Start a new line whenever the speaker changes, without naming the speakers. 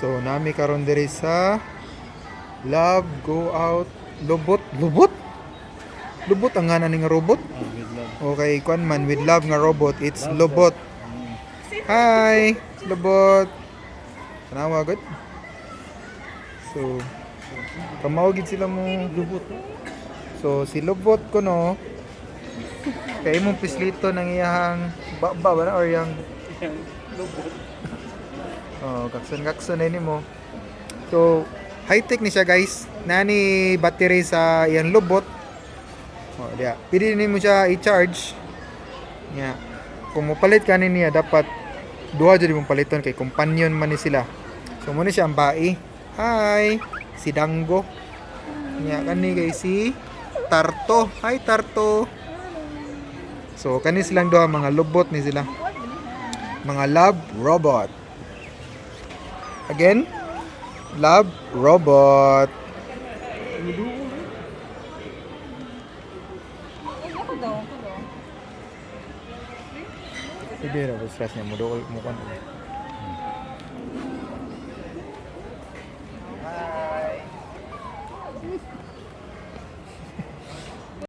So nami karon diri sa Love Go Out Lubot. Lubot ang nganan ning robot.
With love.
Okay, kwan man with love nga robot, it's
Love
Lubot. Hi, Lubot. Tanawa gud. So kamawagid sila mo
Lubot.
So si Lubot ko no kay imong pislito nang iyang baba ba na or yang
Lubot.
oh kakson na nimo. So high tech ni siya guys. Nani battery sa iyang Lubot. Oh dia. Pwede nimo siya i-charge. Nya. Kung mopalit ka niya dapat duha jud mong paliton kay companion man ni sila. So mo ni siya ang bai. Hi, si Dango. Nya kani kay si Tarto. Hi Tarto. So kani silang duha mga lubot ni sila. Mga love robot. Again, love robot. Sige ra stress niya mo do mo kan.